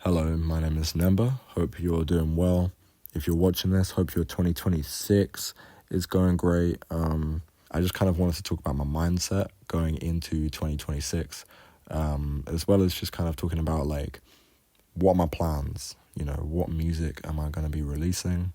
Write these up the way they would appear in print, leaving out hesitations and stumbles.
Hello, my name is Nemba. Hope you're doing well. If you're watching this, hope your 2026 is going great. I just kind of wanted to talk about my mindset going into 2026, as well as just kind of talking about like what are my plans, what music am I going to be releasing,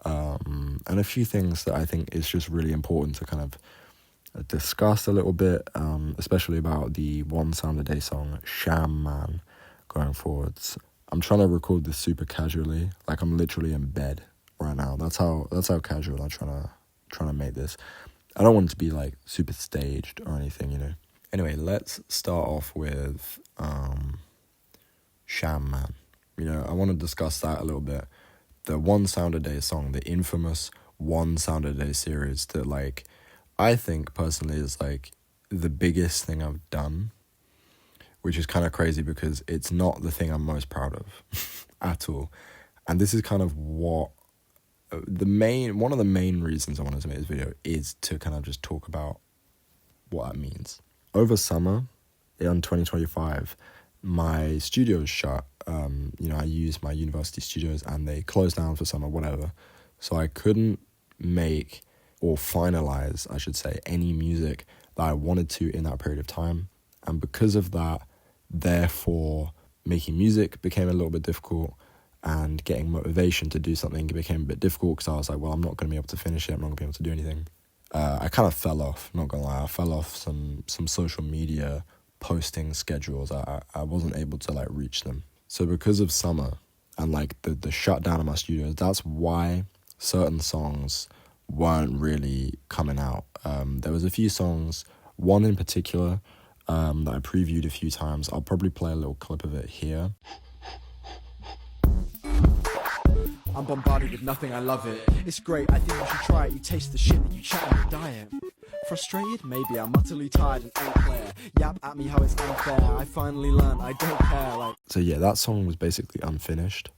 and a few things that I think is just really important to kind of discuss a little bit, especially about the One Sound a Day song, Sham Man, going forwards. I'm trying to record this super casually, like I'm literally in bed right now. That's how casual I'm trying to make this. I don't want it to be like super staged or anything. Anyway, let's start off with Sham Man. I want to discuss that a little bit. The One Sound a Day song, the infamous One Sound a Day series that like I think personally is like the biggest thing I've done, which is kind of crazy because it's not the thing I'm most proud of at all. And this is kind of what one of the main reasons I wanted to make this video is to kind of just talk about what that means. Over summer in 2025, my studio's shut. I used my university studios and they closed down for summer, whatever. So I couldn't make or finalize, I should say, any music that I wanted to in that period of time. And because of that, therefore, making music became a little bit difficult and getting motivation to do something became a bit difficult because I was like, well, I'm not going to be able to finish it. I'm not going to be able to do anything. I kind of fell off, not going to lie. I fell off some social media posting schedules. I wasn't able to like reach them. So because of summer and like the shutdown of my studios, that's why certain songs weren't really coming out. There was a few songs, one in particular that I previewed a few times. I'll probably play a little clip of it here. I'm bombarded with nothing, I love it. It's great, I think you should try it. You taste the shit that you chat on your diet. Frustrated? Maybe I'm utterly tired and unclear. Yap at me how it's unfair. I finally learned I don't care. So yeah, that song was basically unfinished.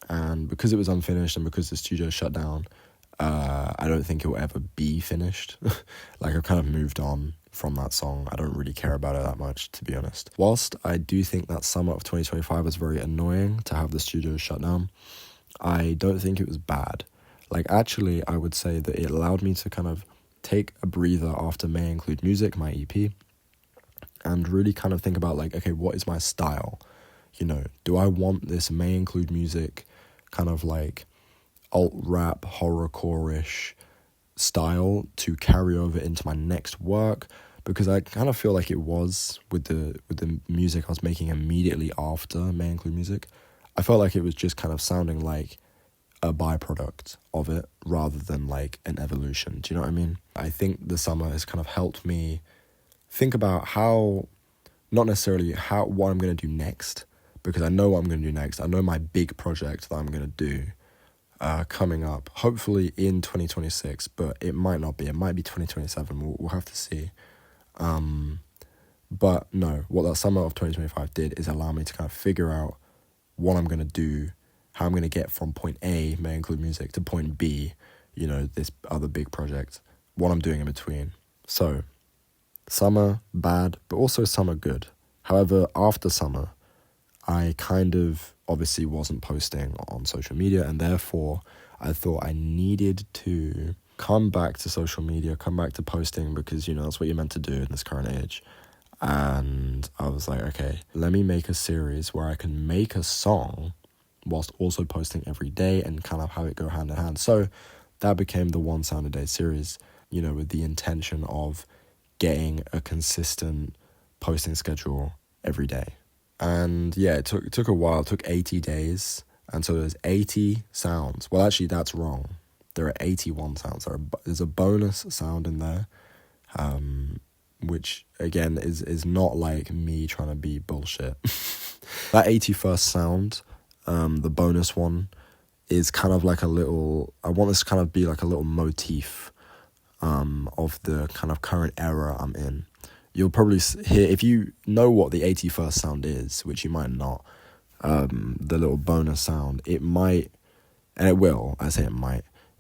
And because it was unfinished and because the studio shut down, I don't think it will ever be finished. Like I've kind of moved on from that song. I don't really care about it that much, to be honest. Whilst I do think that summer of 2025 was very annoying to have the studio shut down, I don't think it was bad. Like actually, I would say that it allowed me to kind of take a breather after May Include Music, my EP, and really kind of think about like, okay, what is my style? Do I want this May Include Music kind of like alt-rap, horrorcore-ish style to carry over into my next work? Because I kind of feel like it was with the music I was making immediately after May Include Music. I felt like it was just kind of sounding like a byproduct of it rather than like an evolution. Do you know what I mean? I think the summer has kind of helped me think about not necessarily what I'm going to do next, because I know what I'm going to do next. I know my big project that I'm going to do coming up, hopefully in 2026, but it might not be. It might be 2027. We'll have to see. But no, what that summer of 2025 did is allow me to kind of figure out what I'm going to do, how I'm going to get from point A, May Include Music, to point B, this other big project, what I'm doing in between. So, summer, bad, but also summer, good. However, after summer, I kind of obviously wasn't posting on social media, and therefore I thought I needed to come back to social media, come back to posting, because, that's what you're meant to do in this current age. And I was like, okay, let me make a series where I can make a song whilst also posting every day and kind of have it go hand in hand. So that became the One Sound a Day series, with the intention of getting a consistent posting schedule every day. And yeah, it took a while. It took 80 days. And so there's 80 sounds. Well, actually, that's wrong. There are 81 sounds. There's a bonus sound in there, which again is not like me trying to be bullshit. That 81st sound, the bonus one, is kind of like I want this to kind of be like a little motif of the kind of current era I'm in. You'll probably hear, if you know what the 81st sound is, which you might not, the little bonus sound, it might, and it will, I say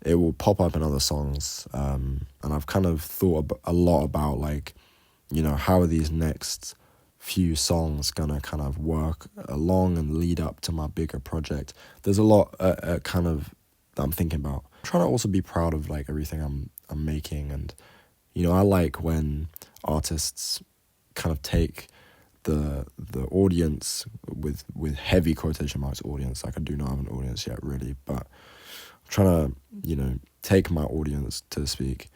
it will pop up in other songs, and I've kind of thought a lot about like, how are these next few songs gonna kind of work along and lead up to my bigger project. There's a lot kind of that I'm thinking about. I'm trying to also be proud of like everything I'm making, and you know, I like when artists kind of take the audience with heavy quotation marks audience. Like I do not have an audience yet really, but I'm trying to, you know, take my audience, to speak,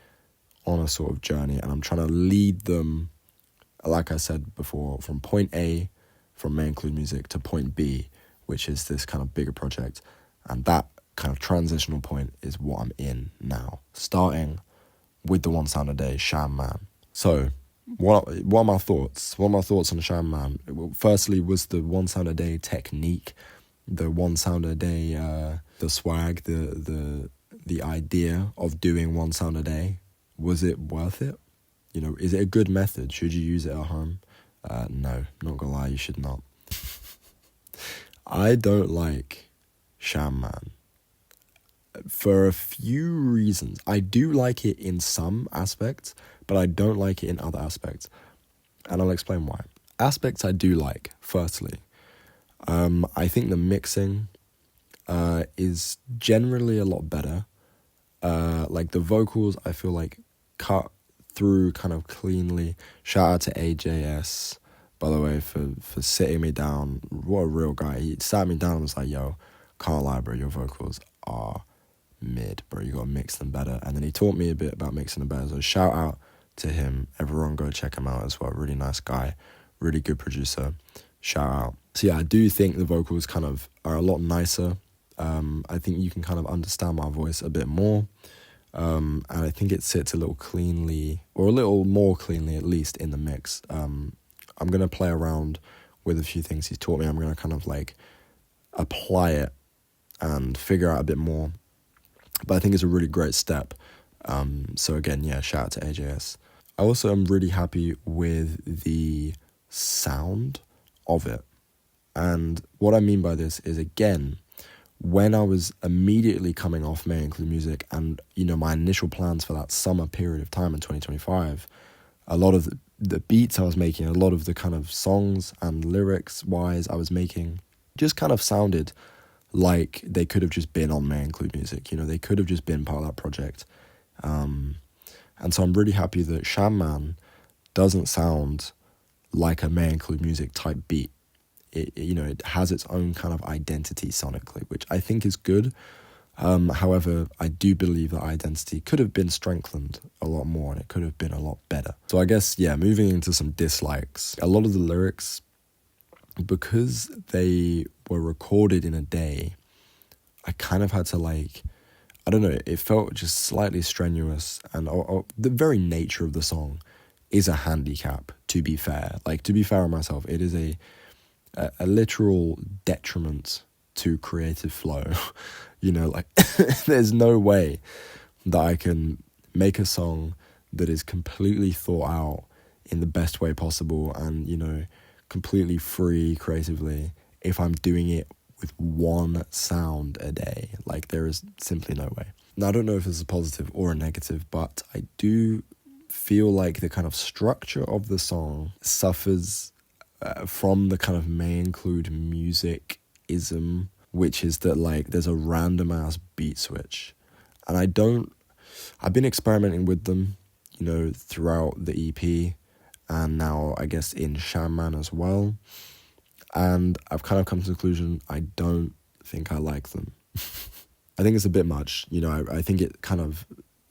on a sort of journey, and I'm trying to lead them, like I said before, from point A, from May Include Music, to point B, which is this kind of bigger project. And that kind of transitional point is what I'm in now, starting with the one sound a day, Sham Man. So what are my thoughts? What are my thoughts on Sham Man? Well, firstly, was the one sound a day technique, the one sound a day, the swag, the idea of doing one sound a day, was it worth it? You know, is it a good method? Should you use it at home? No, not gonna lie, you should not. I don't like Sham Man for a few reasons. I do like it in some aspects, but I don't like it in other aspects. And I'll explain why. Aspects I do like, firstly, I think the mixing is generally a lot better. Like the vocals, I feel like cut through kind of cleanly. Shout out to AJS, by the way, for sitting me down. What a real guy. He sat me down and was like, yo, can't lie, bro, your vocals are mid, bro. You gotta mix them better. And then he taught me a bit about mixing them better. So shout out to him. Everyone go check him out as well. Really nice guy, really good producer. Shout out. So yeah, I do think the vocals kind of are a lot nicer. I think you can kind of understand my voice a bit more. And I think it sits a little cleanly, or a little more cleanly at least, in the mix. I'm going to play around with a few things he's taught me. I'm going to kind of like apply it and figure out a bit more. But I think it's a really great step. So again, yeah, shout out to AJS. I also am really happy with the sound of it. And what I mean by this is, again, when I was immediately coming off May Include Music and, you know, my initial plans for that summer period of time in 2025, a lot of the beats I was making, a lot of the kind of songs and lyrics-wise I was making just kind of sounded like they could have just been on May Include Music. You know, they could have just been part of that project. And so I'm really happy that Sham Man doesn't sound like a May Include Music type beat. It has its own kind of identity sonically, which I think is good. However, I do believe that identity could have been strengthened a lot more and it could have been a lot better. So I guess, yeah, moving into some dislikes. A lot of the lyrics, because they were recorded in a day, I kind of had to I don't know, it felt just slightly strenuous, and the very nature of the song is a handicap, to be fair. To be fair on myself, it is a literal detriment to creative flow. There's no way that I can make a song that is completely thought out in the best way possible and, completely free creatively if I'm doing it with one sound a day. There is simply no way. Now, I don't know if this is a positive or a negative, but I do feel like the kind of structure of the song suffers from the kind of May Include Music-ism, which is that there's a random ass beat switch. And I've been experimenting with them, throughout the EP and now I guess in Sham Man as well. And I've kind of come to the conclusion I don't think I like them. I think it's a bit much. I think it kind of,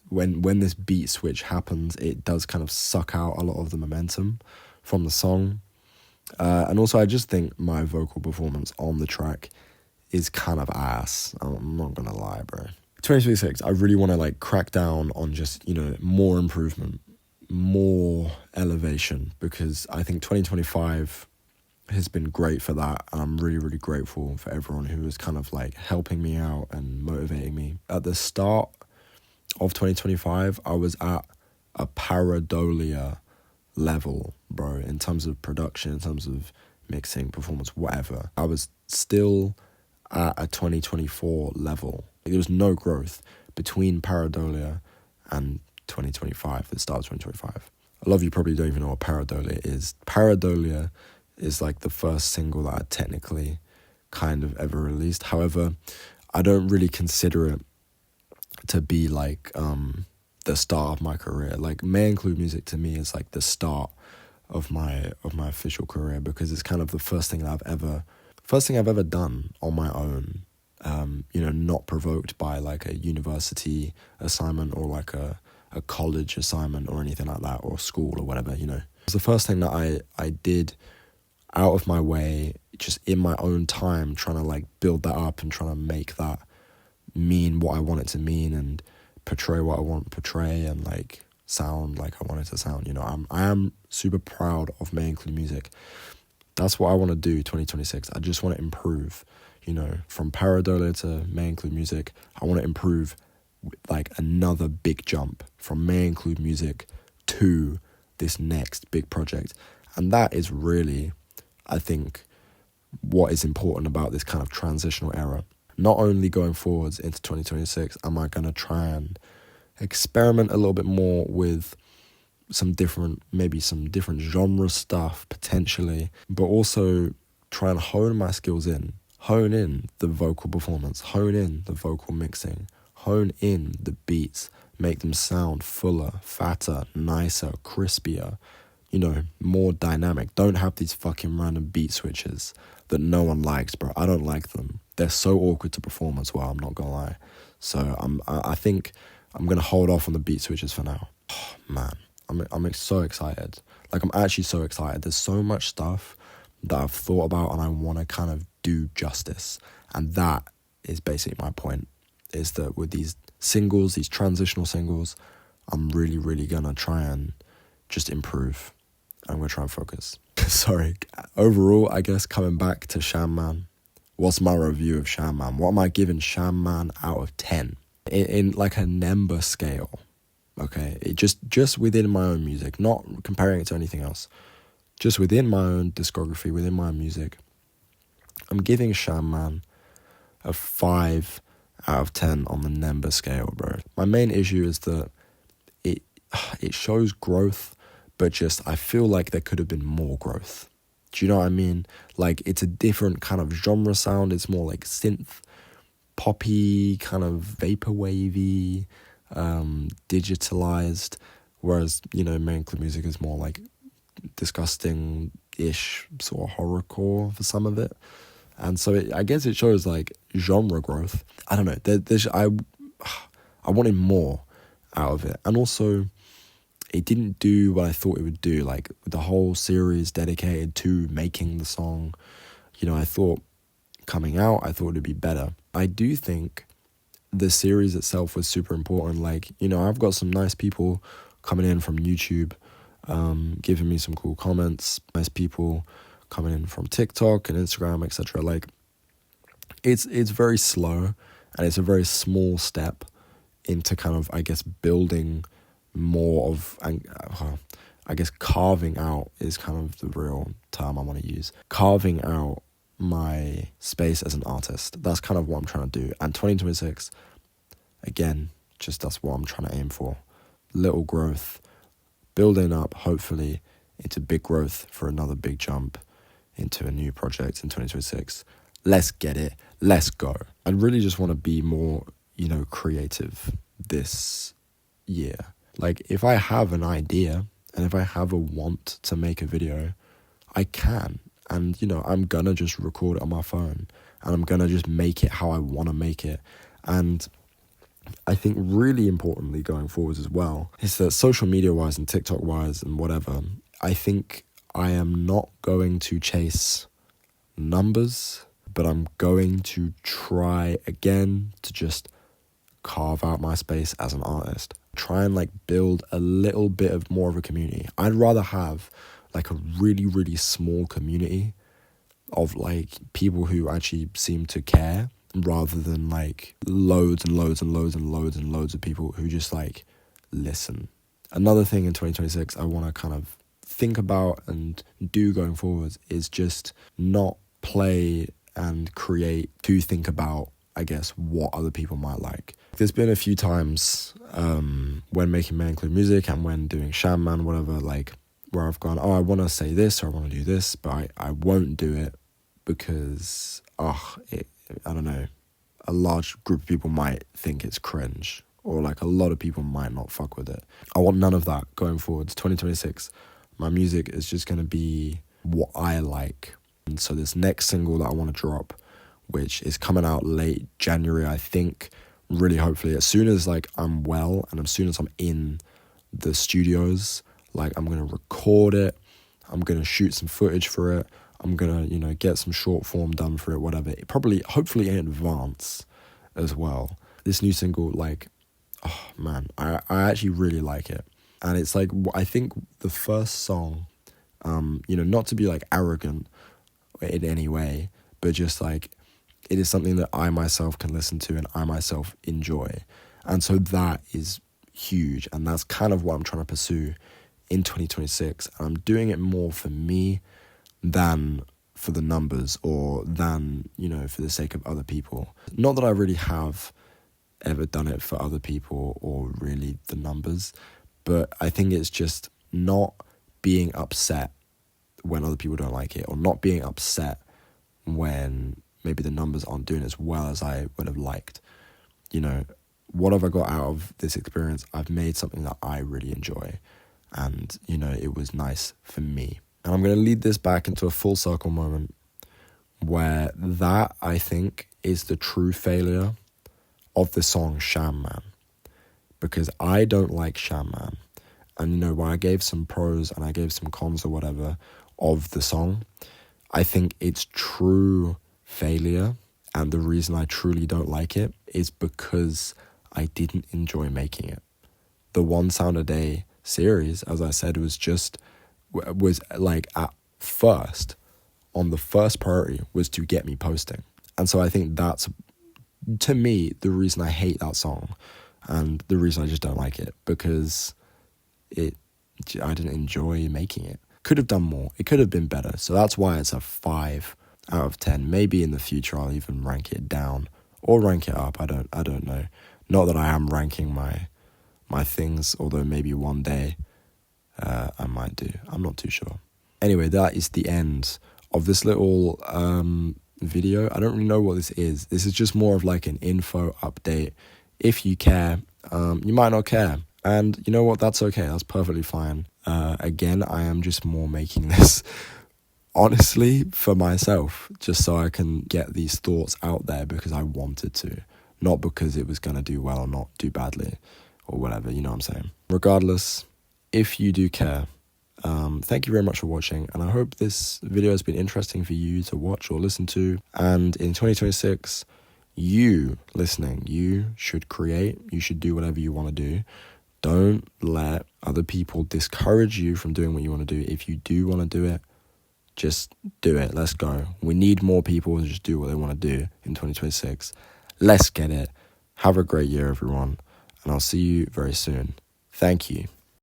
when this beat switch happens, it does kind of suck out a lot of the momentum from the song. And also I just think my vocal performance on the track is kind of ass. I'm not gonna lie, bro. 2026, I really want to crack down on just, more improvement, more elevation, because I think 2025 has been great for that. And I'm really, really grateful for everyone who was kind of helping me out and motivating me. At the start of 2025, I was at a pareidolia level, bro, in terms of production, in terms of mixing, performance, whatever. I was still at a 2024 level. There was no growth between pareidolia and 2025, the start of 2025. a lot of you probably don't even know what pareidolia is. Pareidolia is like the first single that I technically kind of ever released. However, I don't really consider it to be like the start of my career. Like May Include Music to me is like the start of my official career, because it's kind of the first thing I've ever done on my own. Not provoked by like a university assignment or like a college assignment or anything like that, or school or whatever. It was the first thing that I did out of my way, just in my own time, trying to like build that up and trying to make that mean what I want it to mean and portray what I want to portray and like sound like I want it to sound. I am super proud of May Include Music. That's what I want to do 2026. I just want to improve, from pareidolia to May Include Music. I want to improve like another big jump from May Include Music to this next big project. And that is really, I think, what is important about this kind of transitional era. Not only going forwards into 2026, am I going to try and experiment a little bit more with some different genre stuff potentially, but also try and hone my skills hone in the vocal performance, hone in the vocal mixing, hone in the beats, make them sound fuller, fatter, nicer, crispier, more dynamic. Don't have these fucking random beat switches that no one likes, bro. I don't like them. They're so awkward to perform as well, I'm not gonna lie. So I think I'm gonna hold off on the beat switches for now. Oh, man, I'm so excited. Like, I'm actually so excited. There's so much stuff that I've thought about and I want to kind of do justice. And that is basically my point, is that with these singles, these transitional singles, I'm really, really gonna try and just improve. I'm gonna try and focus. Sorry. Overall, I guess coming back to Sham Man, what's my review of Sham Man? What am I giving Sham Man out of 10? In like a number scale, okay? It just within my own music, not comparing it to anything else. Just within my own discography, within my music, I'm giving Sham Man a 5 out of 10 on the number scale, bro. My main issue is that it shows growth, but just I feel like there could have been more growth. Do you know what I mean? Like, it's a different kind of genre sound. It's more like synth, poppy, kind of vaporwavy, digitalized. Whereas, May Include Music is more like disgusting-ish sort of horrorcore for some of it. And so I guess it shows like genre growth. I don't know. I wanted more out of it. And also, it didn't do what I thought it would do, like the whole series dedicated to making the song. I thought coming out, I thought it'd be better. I do think the series itself was super important. Like, I've got some nice people coming in from YouTube, giving me some cool comments, nice people coming in from TikTok and Instagram, etc. Like, it's very slow and it's a very small step into kind of, I guess, building more of, I guess carving out is kind of the real term I want to use. Carving out my space as an artist. That's kind of what I'm trying to do. And 2026, again, just that's what I'm trying to aim for. Little growth, building up, hopefully, into big growth for another big jump into a new project in 2026. Let's get it. Let's go. I really just want to be more, creative this year. Like, if I have an idea and if I have a want to make a video, I can. And, I'm going to just record it on my phone and I'm going to just make it how I want to make it. And I think really importantly going forwards as well is that social media wise and TikTok wise and whatever, I think I am not going to chase numbers, but I'm going to try again to just carve out my space as an artist. Try and like build a little bit of more of a community. I'd rather have like a really, really small community of like people who actually seem to care, rather than like loads and loads and loads and loads and loads of people who just like listen. Another thing in 2026 I want to kind of think about and do going forward is just not play and create to think about I guess, what other people might like. There's been a few times when making May Include Music and when doing Sham Man, whatever, like, where I've gone, oh, I want to say this or I want to do this, but I won't do it because, I don't know, a large group of people might think it's cringe, or like a lot of people might not fuck with it. I want none of that going forwards. 2026, my music is just going to be what I like. And so this next single that I want to drop, which is coming out late January, I think, really hopefully, as soon as like I'm well and as soon as I'm in the studios, like I'm going to record it, I'm going to shoot some footage for it, I'm going to, get some short form done for it, whatever. Hopefully in advance as well. This new single, like, oh man, I actually really like it. And it's like, I think the first song, not to be like arrogant in any way, but just like, it is something that I myself can listen to and I myself enjoy. And so that is huge. And that's kind of what I'm trying to pursue in 2026. And I'm doing it more for me than for the numbers or than, for the sake of other people. Not that I really have ever done it for other people or really the numbers, but I think it's just not being upset when other people don't like it, or not being upset when maybe the numbers aren't doing as well as I would have liked. What have I got out of this experience? I've made something that I really enjoy, and it was nice for me. And I'm going to lead this back into a full circle moment where that, I think, is the true failure of the song Sham Man, because I don't like Sham Man. And when I gave some pros and I gave some cons or whatever of the song, I think its true failure, and the reason I truly don't like it, is because I didn't enjoy making it. The One Sound a Day series, as I said, was like at first, on the first priority, was to get me posting. And so I think that's, to me, the reason I hate that song and the reason I just don't like it, because I didn't enjoy making it. Could have done more. It could have been better. So that's why it's a 5 out of 10. Maybe in the future I'll even rank it down or rank it up. I don't know. Not that I am ranking my things, although maybe one day I might do. I'm not too sure. Anyway, that is the end of this little video. I don't really know what this is. This is just more of like an info update. If you care, you might not care. And you know what? That's okay. That's perfectly fine. Again, I am just more making this, honestly, for myself, just so I can get these thoughts out there because I wanted to, not because it was going to do well or not do badly or whatever, you know what I'm saying? Regardless, if you do care, thank you very much for watching, and I hope this video has been interesting for you to watch or listen to. And in 2026, you listening, you should create, you should do whatever you want to do. Don't let other people discourage you from doing what you want to do. If you do want to do it, just do it. Let's go. We need more people to just do what they want to do in 2026. Let's get it. Have a great year, everyone. And I'll see you very soon. Thank you.